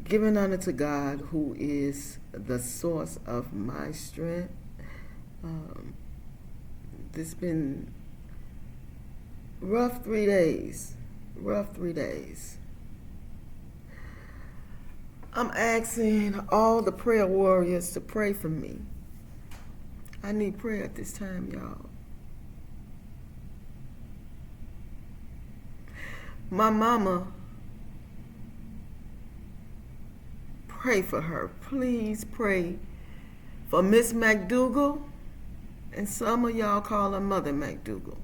Giving honor to God, who is the source of my strength. This been rough 3 days. I'm asking all the prayer warriors to pray for me. I need prayer at this time, y'all. My mama, pray for her. Please pray for Miss McDougal, and some of y'all call her Mother McDougal.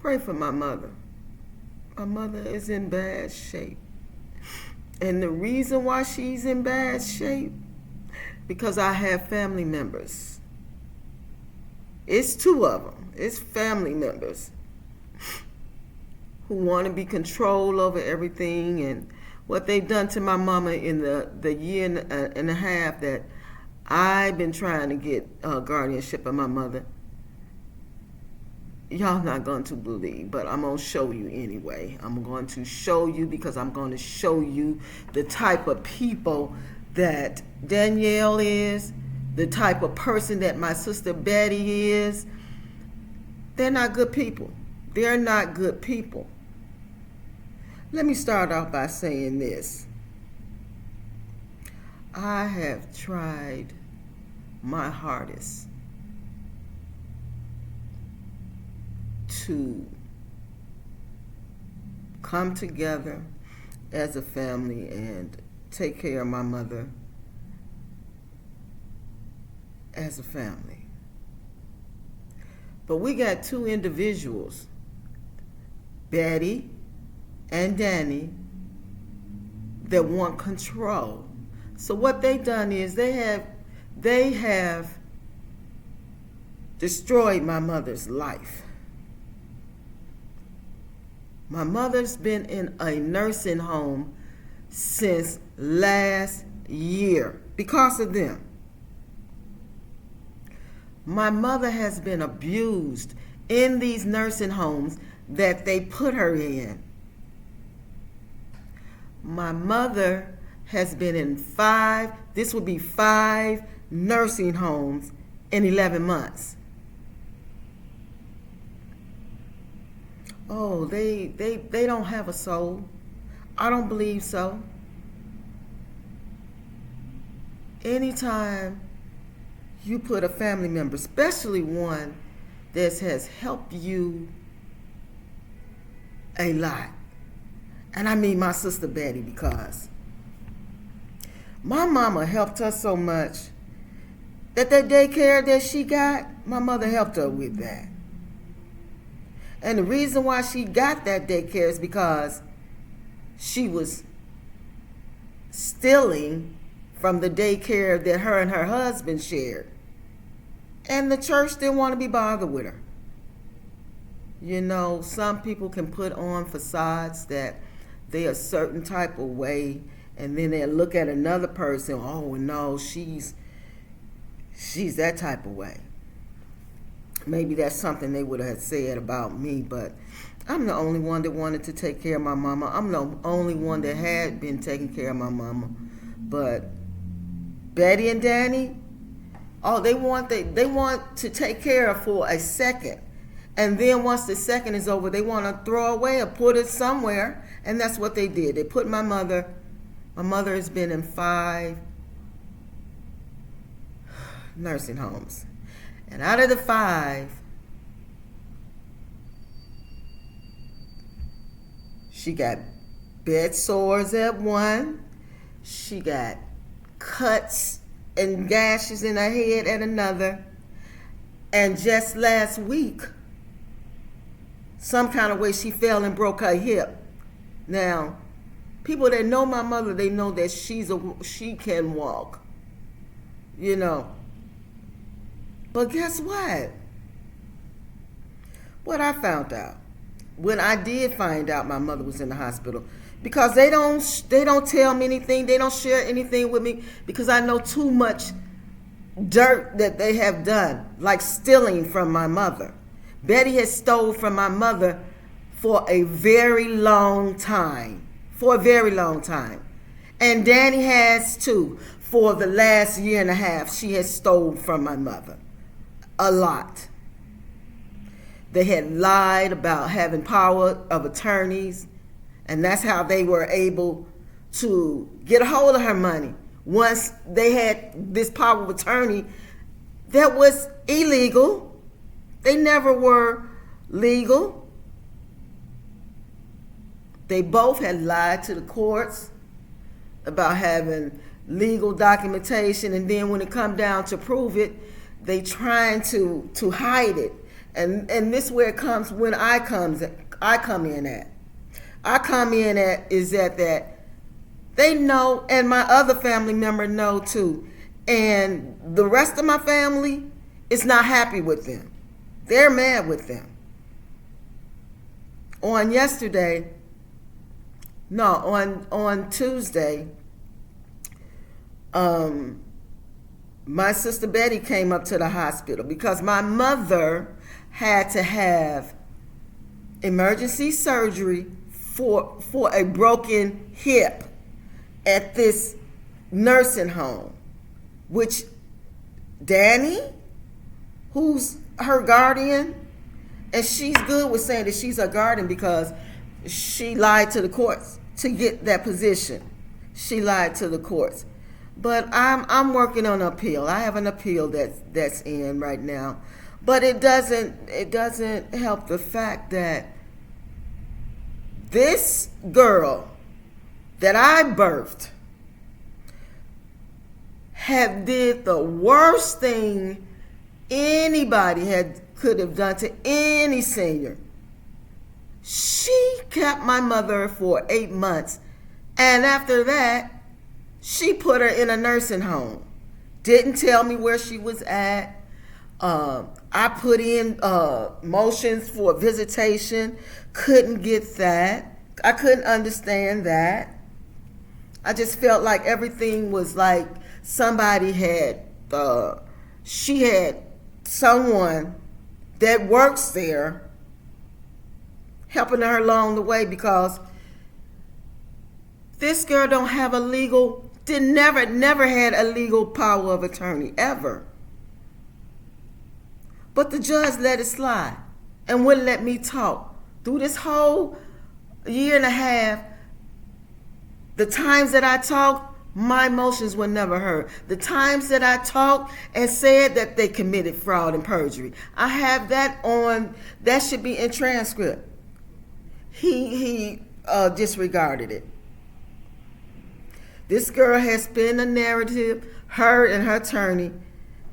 Pray for my mother. My mother is in bad shape. And the reason why she's in bad shape, because I have family members. It's 2 of them. It's family members who want to be control over everything, and what they've done to my mama in the year and a half that I've been trying to get guardianship of my mother. Y'all not going to believe, but I'm going to show you anyway. I'm going to show you because I'm going to show you the type of people that Danielle is, the type of person that my sister Betty is. They're not good people. They're not good people. Let me start off by saying this. I have tried my hardest to come together as a family and take care of my mother as a family. But we got 2 individuals, Betty and Danny, that want control. So what they done is they have destroyed my mother's life. My mother's been in a nursing home since last year because of them. My mother has been abused in these nursing homes that they put her in. My mother has been in 5 nursing homes in 11 months. Oh, they don't have a soul. I don't believe so. Anytime you put a family member, especially one that has helped you a lot, and I mean my sister Betty, because my mama helped us so much that daycare that she got, my mother helped her with that. And the reason why she got that daycare is because she was stealing from the daycare that her and her husband shared. And the church didn't want to be bothered with her. You know, some people can put on facades that they're a certain type of way, and then they'll look at another person, oh no, she's that type of way. Maybe that's something they would have said about me, but I'm the only one that wanted to take care of my mama. I'm the only one that had been taking care of my mama. But Betty and Danny, oh, they want to take care of for a second. And then once the second is over, they want to throw away or put it somewhere. And that's what they did. They put my mother has been in 5 nursing homes. And out of the 5, she got bed sores at 1. She got cuts and gashes in her head at another. And just last week, some kind of way she fell and broke her hip. Now, people that know my mother, they know that she can walk. You know. But guess what? What I found out when I did find out my mother was in the hospital, because they don't tell me anything, they don't share anything with me, because I know too much dirt that they have done, like stealing from my mother. Betty has stole from my mother for a very long time. For a very long time. And Danny has too. For the last year and a half, she has stolen from my mother. A lot. They had lied about having power of attorneys, and that's how they were able to get a hold of her money. Once they had this power of attorney that was illegal, they never were legal. They both had lied to the courts about having legal documentation, and then when it come down to prove it, they trying to hide it. And this is where it comes when I come in at is that they know, and my other family member know too, and the rest of my family is not happy with them. They're mad with them. On Tuesday, my sister Betty came up to the hospital because my mother had to have emergency surgery for a broken hip at this nursing home, which Danny, who's her guardian, and she's good with saying that she's her guardian because she lied to the courts to get that position. She lied to the courts. But I'm working on an appeal. I have an appeal that's in right now. But it doesn't help the fact that this girl that I birthed have did the worst thing anybody could have done to any senior. She kept my mother for 8 months, and after that, she put her in a nursing home. Didn't tell me where she was at. I put in motions for visitation. Couldn't get that. I couldn't understand that. I just felt like everything was like somebody had, she had someone that works there helping her along the way, because this girl don't have a legal, never had a legal power of attorney, ever. But the judge let it slide and wouldn't let me talk. Through this whole year and a half, the times that I talked, my motions were never heard. The times that I talked and said that they committed fraud and perjury, I have that on, that should be in transcript. He disregarded it. This girl has spun a narrative, her and her attorney,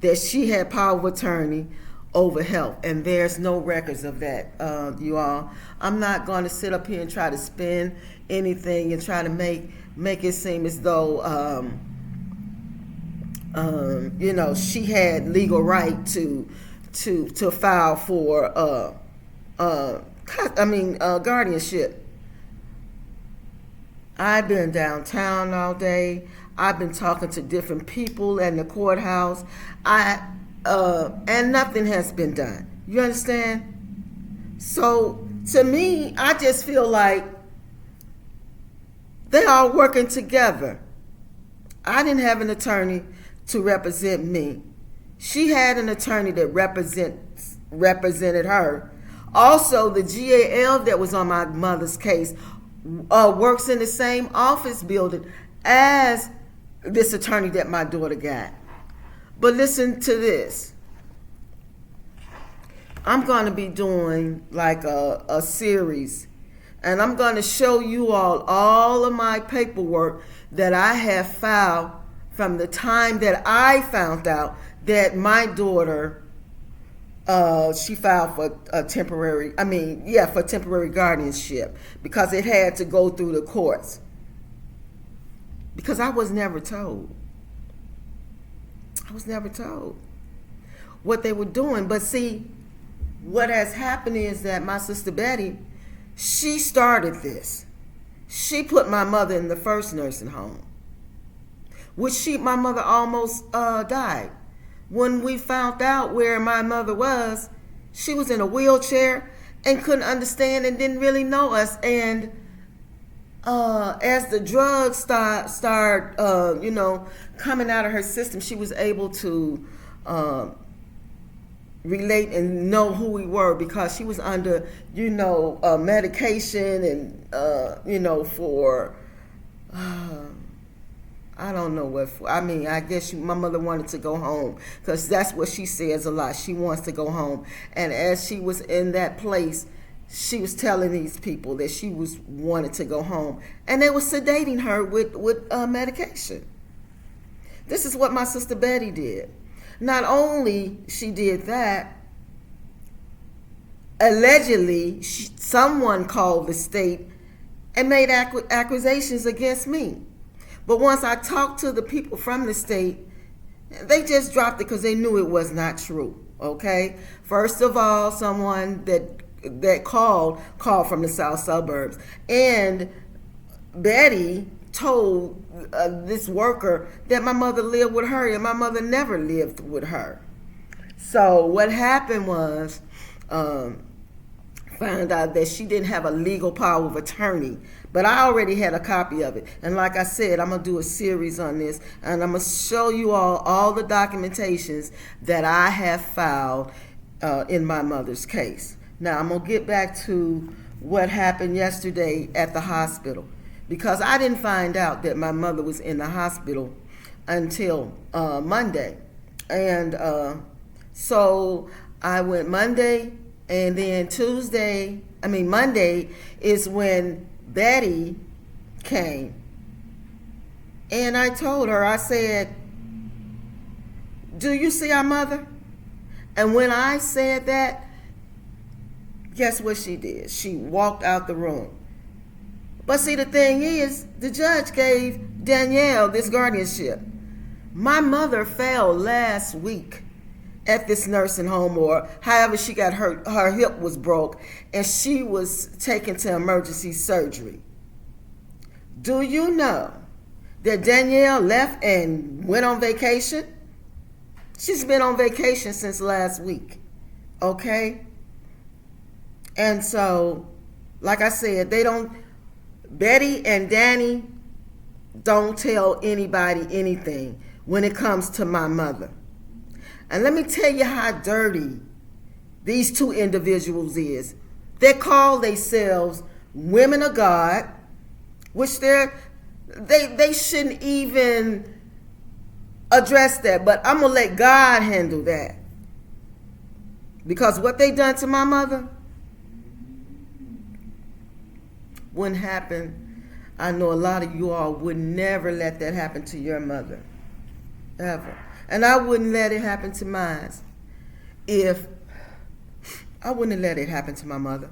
that she had power of attorney over health, and there's no records of that, you all. I'm not going to sit up here and try to spin anything and try to make it seem as though, she had legal right to file for guardianship. I've been downtown all day. I've been talking to different people in the courthouse. And nothing has been done. You understand? So to me, I just feel like they are working together. I didn't have an attorney to represent me. She had an attorney that represented her. Also, the GAL that was on my mother's case works in the same office building as this attorney that my daughter got. But listen to this. I'm going to be doing like a series, and I'm going to show you all of my paperwork that I have filed from the time that I found out that my daughter, she filed for temporary guardianship, because it had to go through the courts. Because I was never told. I was never told what they were doing. But see, what has happened is that my sister Betty, she started this. She put my mother in the first nursing home, which my mother almost died. When we found out where my mother was, she was in a wheelchair, and couldn't understand and didn't really know us. And as the drugs start coming out of her system, she was able to relate and know who we were, because she was under medication and for I don't know what for. I mean, I guess my mother wanted to go home, because that's what she says a lot. She wants to go home. And as she was in that place, she was telling these people that she wanted to go home, and they were sedating her with medication. This is what my sister Betty did. Not only she did that, allegedly someone called the state and made accusations against me. But once I talked to the people from the state, they just dropped it because they knew it was not true. Okay? First of all, someone that called from the south suburbs, and Betty told this worker that my mother lived with her, and my mother never lived with her. So what happened was, found out that she didn't have a legal power of attorney, but I already had a copy of it. And like I said, I'm going to do a series on this, and I'm going to show you all the documentations that I have filed in my mother's case. Now, I'm going to get back to what happened yesterday at the hospital, because I didn't find out that my mother was in the hospital until Monday. And so I went Monday, and then Monday is when Betty came. And I told her, I said, "Do you see our mother?" And when I said that, guess what she did? She walked out the room. But see, the thing is, the judge gave Danielle this guardianship. My mother fell last week at this nursing home, or however she got hurt. Her hip was broke, and she was taken to emergency surgery. Do you know that Danielle left and went on vacation? She's been on vacation since last week. Okay? And so, like I said, Betty and Danny don't tell anybody anything when it comes to my mother. And let me tell you how dirty these two individuals is. They call themselves women of God, which they shouldn't even address that. But I'm going to let God handle that. Because what they done to my mother wouldn't happen. I know a lot of you all would never let that happen to your mother. Ever. And I wouldn't let it happen to mine. I wouldn't have let it happen to my mother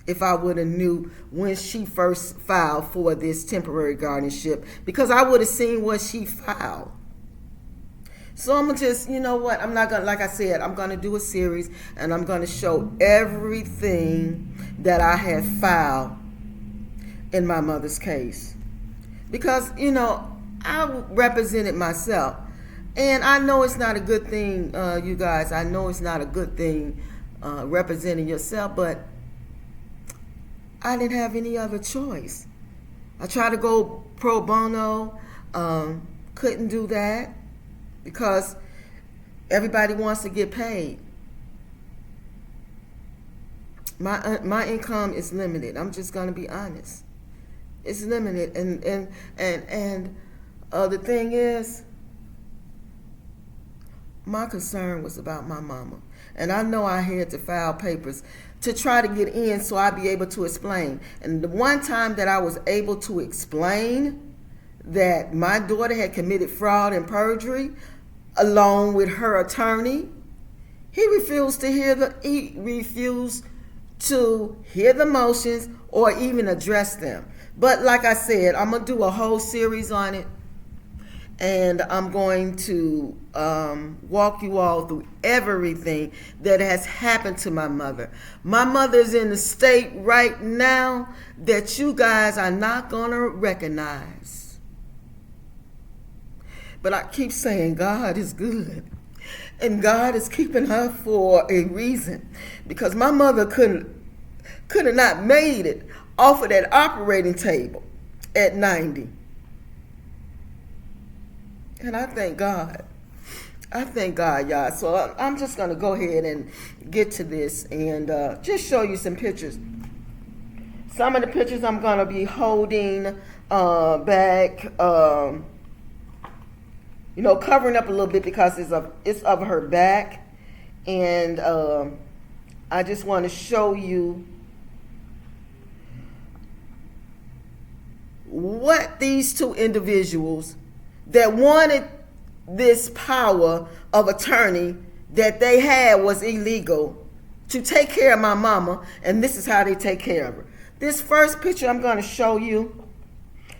if I would have knew when she first filed for this temporary guardianship, because I would have seen what she filed. So I'm going to just, I'm not going to, like I said, I'm going to do a series, and I'm going to show everything that I have filed in my mother's case. Because, I represented myself. And I know it's not a good thing, you guys. I know it's not a good thing representing yourself, but I didn't have any other choice. I tried to go pro bono, couldn't do that because everybody wants to get paid. My income is limited. I'm just going to be honest. It's limited, and the thing is, my concern was about my mama. And I know I had to file papers to try to get in so I'd be able to explain. And the one time that I was able to explain that my daughter had committed fraud and perjury along with her attorney, he refused to hear the motions or even address them. But like I said, I'm going to do a whole series on it. And I'm going to walk you all through everything that has happened to my mother. My mother's in a state right now that you guys are not going to recognize. But I keep saying God is good. And God is keeping her for a reason, because my mother could have not made it off of that operating table at 90. And I thank God. I thank God, y'all. So I'm just going to go ahead and get to this and just show you some pictures. Some of the pictures I'm going to be holding back, covering up a little bit because it's of her back. And I just want to show you what these two individuals that wanted this power of attorney that they had was illegal to take care of my mama, and this is how they take care of her. This first picture I'm going to show you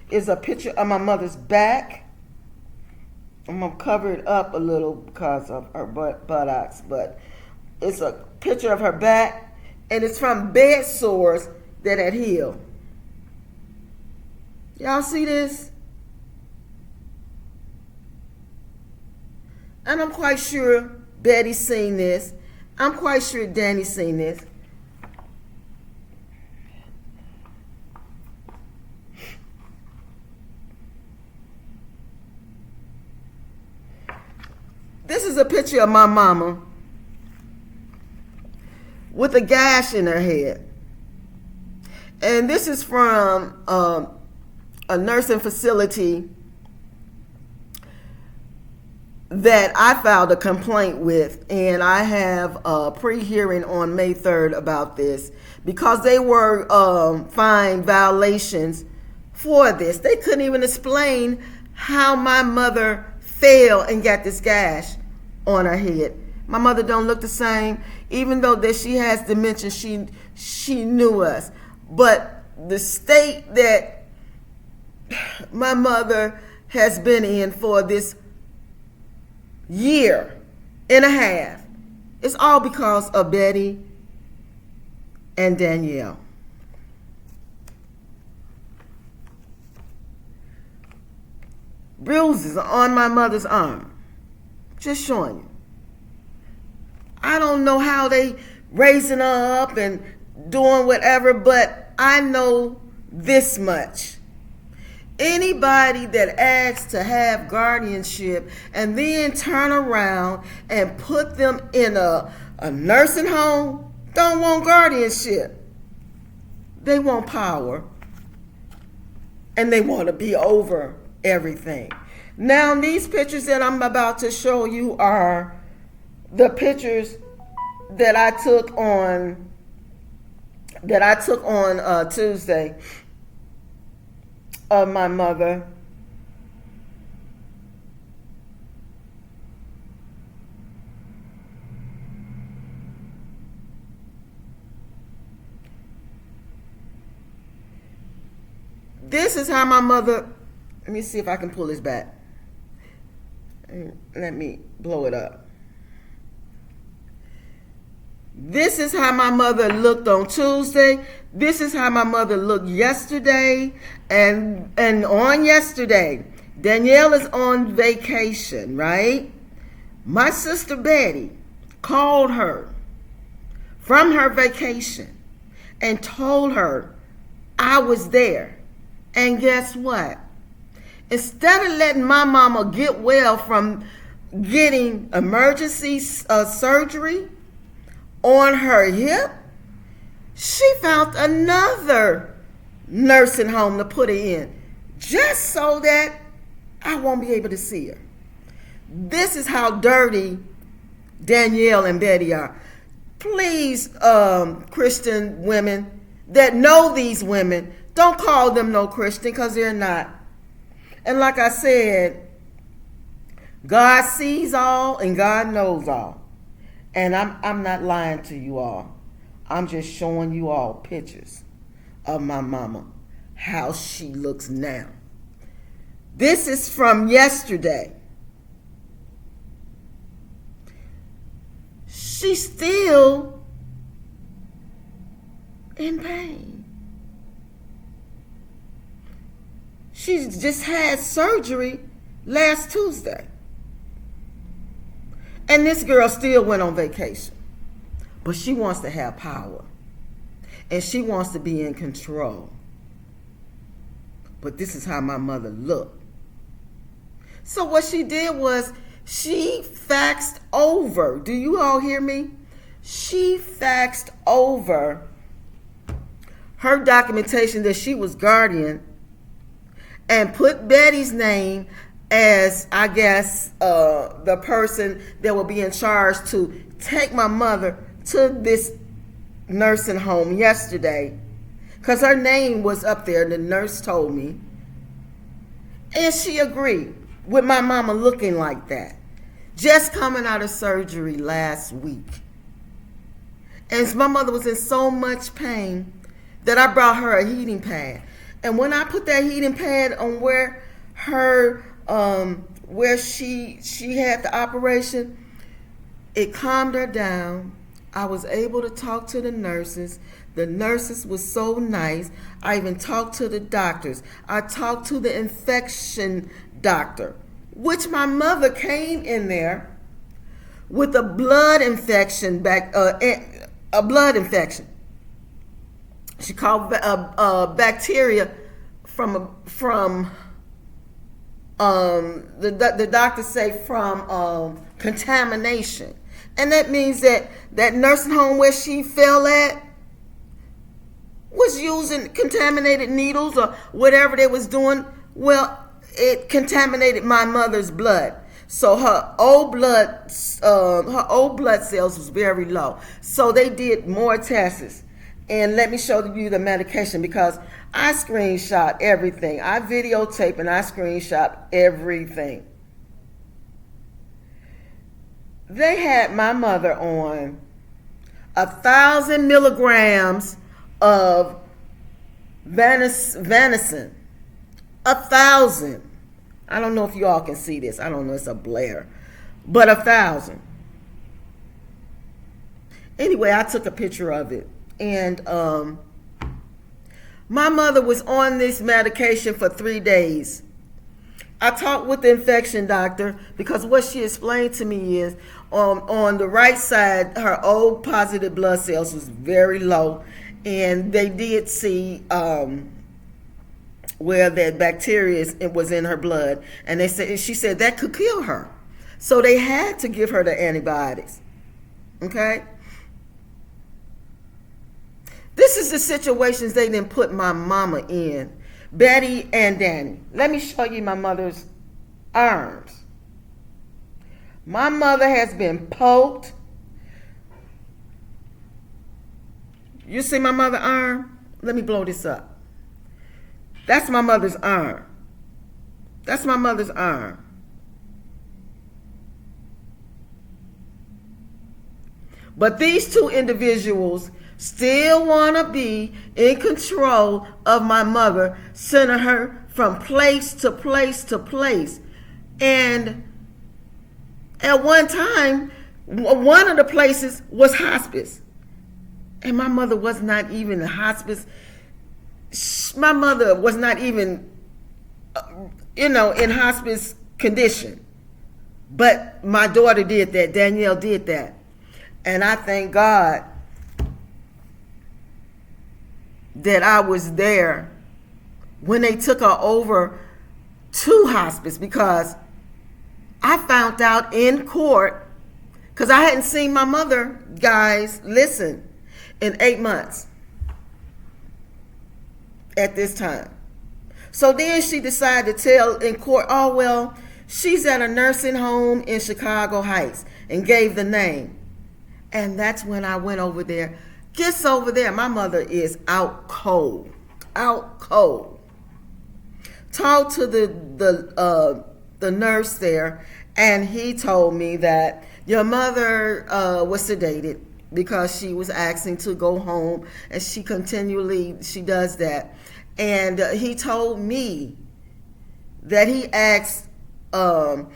is a picture of my mother's back. I'm going to cover it up a little because of her buttocks, but it's a picture of her back, and it's from bed sores that had healed. Y'all see this? And I'm quite sure Betty's seen this. I'm quite sure Danny's seen this. This is a picture of my mama with a gash in her head. And this is from a nursing facility that I filed a complaint with, and I have a pre-hearing on May 3rd about this because they were fined violations for this. They couldn't even explain how my mother fell and got this gash on her head. My mother don't look the same, even though that she has dementia. She knew us, but the state that my mother has been in for this year and a half, it's all because of Betty and Danielle. Bruises on my mother's arm. Just showing you. I don't know how they raising her up and doing whatever, but I know this much. Anybody that asks to have guardianship and then turn around and put them in a nursing home don't want guardianship. They want power, and they want to be over everything. Now, these pictures that I'm about to show you are the pictures that I took on Tuesday of my mother. This is how my mother, let me see if I can pull this back. Let me blow it up. This is how my mother looked on Tuesday. This is how my mother looked yesterday. And on yesterday, Danielle is on vacation, right? My sister Betty called her from her vacation and told her I was there. And guess what? Instead of letting my mama get well from getting emergency surgery on her hip, she found another nursing home to put her in just so that I won't be able to see her. This is how dirty Danielle and Betty are. Please, Christian women that know these women, don't call them no Christian, because they're not. And like I said, God sees all and God knows all. And I'm not lying to you all. I'm just showing you all pictures of my mama, how she looks now. This is from yesterday. She's still in pain. She just had surgery last Tuesday. And this girl still went on vacation. But she wants to have power. And she wants to be in control. But this is how my mother looked. So what she did was she faxed over. Do you all hear me? She faxed over her documentation that she was guardian and put Betty's name as, I guess, the person that will be in charge to take my mother to this nursing home yesterday. Because her name was up there, the nurse told me. And she agreed with my mama looking like that. Just coming out of surgery last week. And my mother was in so much pain that I brought her a heating pad. And when I put that heating pad on where her, where she had the operation, it calmed her down. I was able to talk to the nurses. The nurses were so nice. I even talked to the doctors. I talked to the infection doctor, which my mother came in there with a blood infection a blood infection. She called bacteria from the doctors say from contamination, and that means that nursing home where she fell at was using contaminated needles or whatever they was doing. Well, it contaminated my mother's blood. So her old blood cells was very low. So they did more tests. And let me show you the medication because I screenshot everything. I videotape and I screenshot everything. They had my mother on 1,000 milligrams of Vanicin. 1,000. I don't know if you all can see this. I don't know. It's a blare. But 1,000. Anyway, I took a picture of it. And my mother was on this medication for 3 days. I talked with the infection doctor because what she explained to me is on the right side, her old positive blood cells was very low. And they did see where that bacteria was in her blood. And she said that could kill her. So they had to give her the antibiotics. Okay? This is the situations they didn't put my mama in. Betty and Danny. Let me show you my mother's arms. My mother has been poked. You see my mother's arm? Let me blow this up. That's my mother's arm. That's my mother's arm. But these two individuals still want to be in control of my mother, sending her from place to place to place. And at one time, one of the places was hospice. And my mother was not even in hospice. My mother was not even, in hospice condition. But my daughter did that. Danielle did that. And I thank God that I was there when they took her over to hospice, because I found out in court, because I hadn't seen my mother, guys, listen, in 8 months at this time. So then she decided to tell in court, oh, well, she's at a nursing home in Chicago Heights, and gave the name. And that's when I went over there. Gets over there, my mother is out cold. Out cold. Talked to the nurse there, and he told me that your mother was sedated because she was asking to go home, and she does that. And he told me that he asked the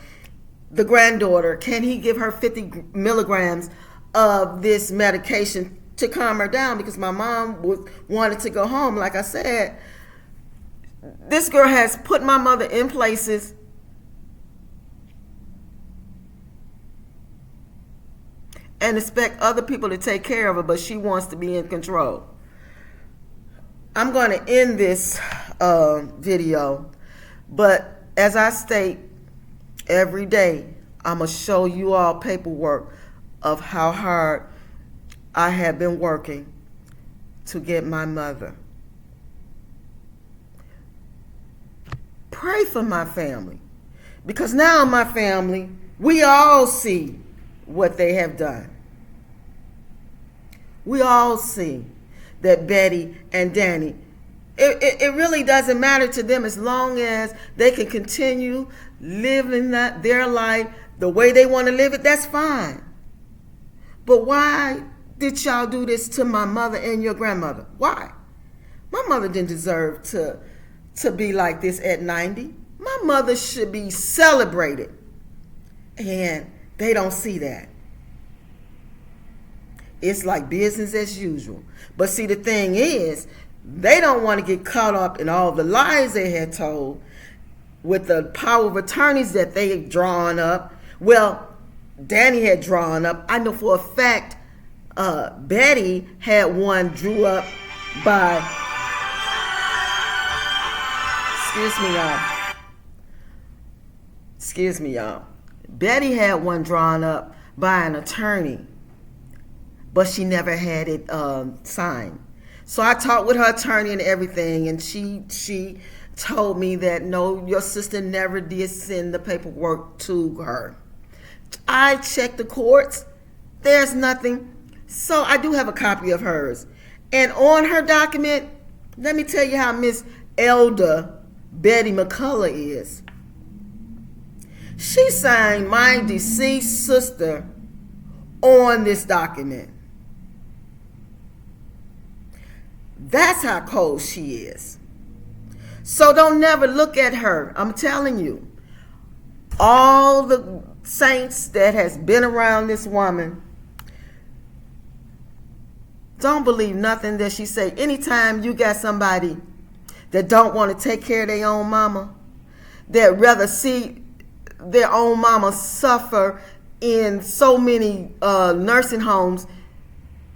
granddaughter, can he give her 50 milligrams of this medication to calm her down, because my mom wanted to go home. Like I said, this girl has put my mother in places and expect other people to take care of her, but she wants to be in control. I'm going to end this video, but as I state every day, I'm going to show you all paperwork of how hard I have been working to get my mother. Pray for my family, because now my family, we all see what they have done. We all see that Betty and Danny, it really doesn't matter to them as long as they can continue living their life the way they want to live it. That's fine. But why did y'all do this to my mother and your grandmother? Why? My mother didn't deserve to be like this at 90. My mother should be celebrated, and they don't see that. It's like business as usual. But see, the thing is, they don't want to get caught up in all the lies they had told with the power of attorneys that they had drawn up. Well, Danny had drawn up. I know for a fact Betty had one drew up by, excuse me, y'all. Betty had one drawn up by an attorney, but she never had it signed. So I talked with her attorney and everything, and she told me that no, your sister never did send the paperwork to her. I checked the courts. There's nothing. So I do have a copy of hers. And on her document, let me tell you how Miss Elder Betty McCullough is. She signed my deceased sister on this document. That's how cold she is. So don't never look at her. I'm telling you, all the saints that has been around this woman, don't believe nothing that she say. Anytime you got somebody that don't want to take care of their own mama, that rather see their own mama suffer in so many nursing homes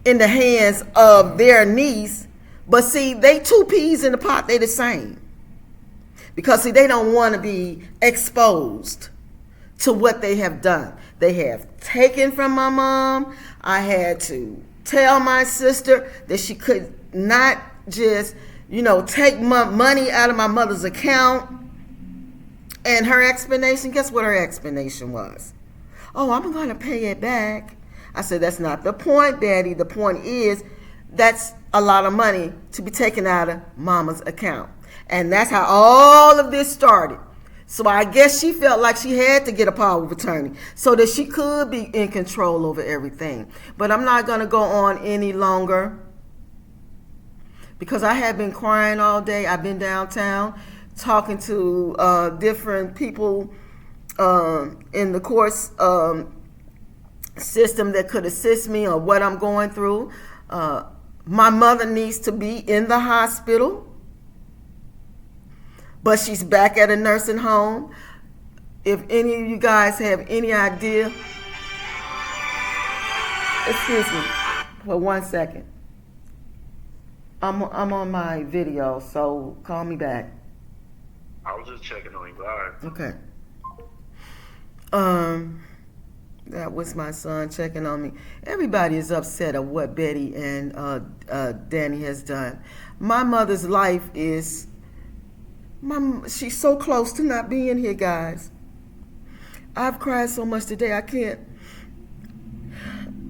in the hands of their niece. But see, they two peas in the pot, they the same. Because see, they don't want to be exposed to what they have done. They have taken from my mom. I had to tell my sister that she could not just, take money out of my mother's account. And her explanation, guess what her explanation was? Oh, I'm going to pay it back. I said, that's not the point, Daddy. The point is, that's a lot of money to be taken out of mama's account. And that's how all of this started. So I guess she felt like she had to get a power of attorney so that she could be in control over everything. But I'm not going to go on any longer because I have been crying all day. I've been downtown talking to different people in the courts system that could assist me on what I'm going through. My mother needs to be in the hospital, but she's back at a nursing home. If any of you guys have any idea, excuse me for 1 second. I'm on my video, so call me back. I was just checking on you live. Okay. That was my son checking on me. Everybody is upset at what Betty and Danny has done. My mother's life is, she's so close to not being here, guys. I've cried so much today, I can't.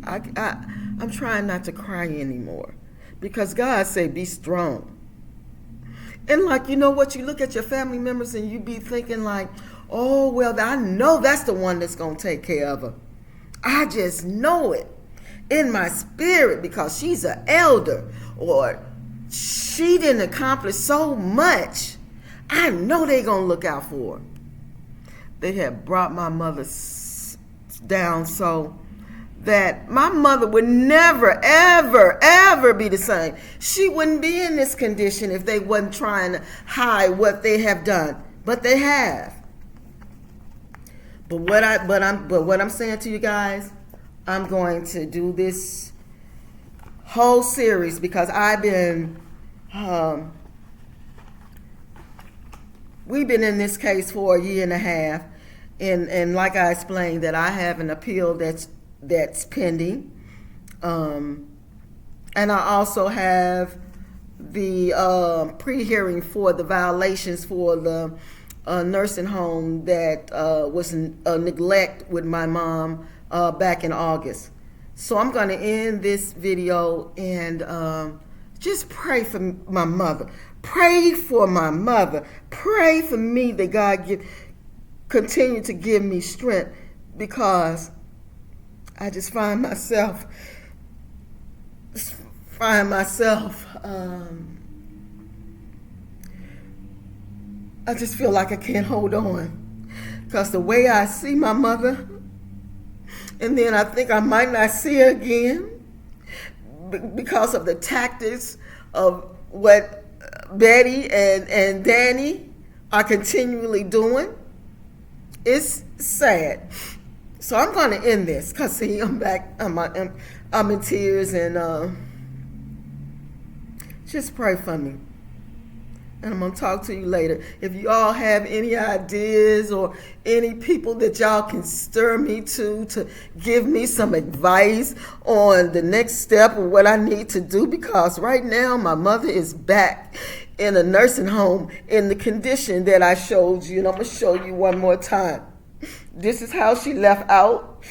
I'm trying not to cry anymore because God said, be strong. And like, you look at your family members and you be thinking like, oh, well, I know that's the one that's going to take care of her. I just know it in my spirit because she's an elder or she didn't accomplish so much. I know they're going to look out for her. They have brought my mother down so that my mother would never, ever, ever be the same. She wouldn't be in this condition if they wasn't trying to hide what they have done. But they have. But what I'm saying to you guys, I'm going to do this whole series because we've been in this case for a year and a half, and like I explained, that I have an appeal that's pending, and I also have the pre-hearing for the violations for the nursing home that was neglect with my mom back in August. So I'm going to end this video and just pray for my mother. Pray for my mother. Pray for me that God continue to give me strength, because I just find myself I just feel like I can't hold on, because the way I see my mother, and then I think I might not see her again because of the tactics of what Betty and Danny are continually doing. It's sad. So I'm going to end this because, see, I'm back. I'm in tears, and just pray for me. And I'm going to talk to you later. If you all have any ideas or any people that y'all can stir me to give me some advice on the next step of what I need to do, because right now my mother is back in a nursing home in the condition that I showed you. And I'm going to show you one more time. This is how she left out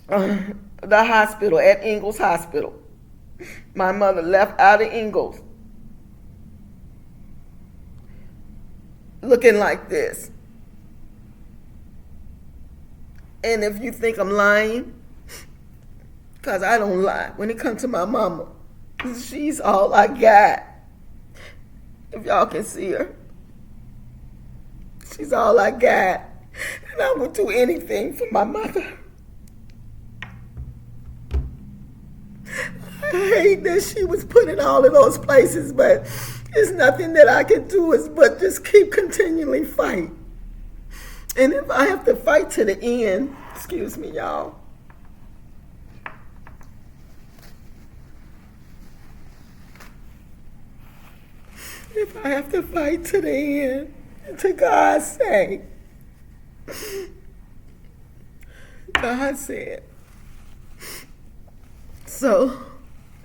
the hospital, at Ingalls Hospital. My mother left out of Ingalls looking like this. And if you think I'm lying, because I don't lie when it comes to my mama, she's all I got. If y'all can see her, she's all I got. And I would do anything for my mother. I hate that she was put in all of those places, but there's nothing that I can do but just keep continually fight. And if I have to fight to the end, excuse me, y'all. If I have to fight to the end, to God's sake. God said. So,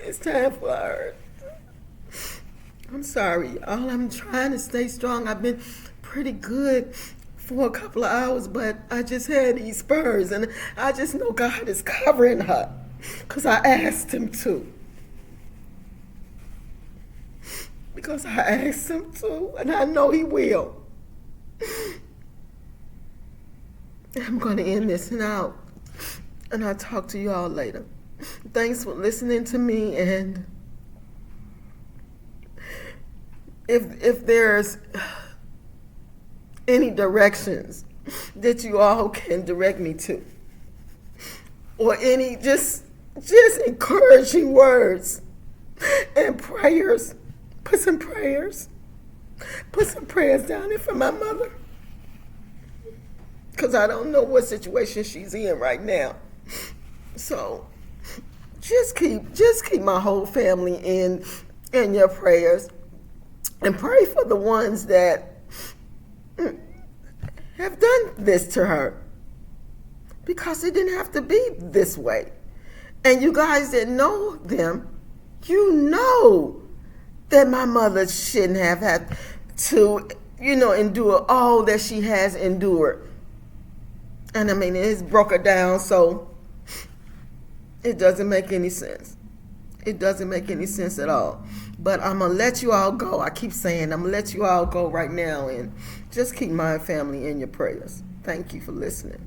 it's time for her. I'm sorry, y'all. I'm trying to stay strong. I've been pretty good for a couple of hours, but I just had these spurs, and I just know God is covering her because I asked him to. Because I asked him to, and I know he will. I'm going to end this now, and I'll talk to you all later. Thanks for listening to me, and if there's any directions that you all can direct me to, or any just encouraging words and prayers, put some prayers down there for my mother, because I don't know what situation she's in right now. So just keep my whole family in your prayers, and pray for the ones that have done this to her, because it didn't have to be this way. And you guys that know them, you know that my mother shouldn't have had to, endure all that she has endured. And I mean, it's broke her down, so it doesn't make any sense. It doesn't make any sense at all. But I'm going to let you all go. I keep saying I'm going to let you all go right now, and just keep my family in your prayers. Thank you for listening.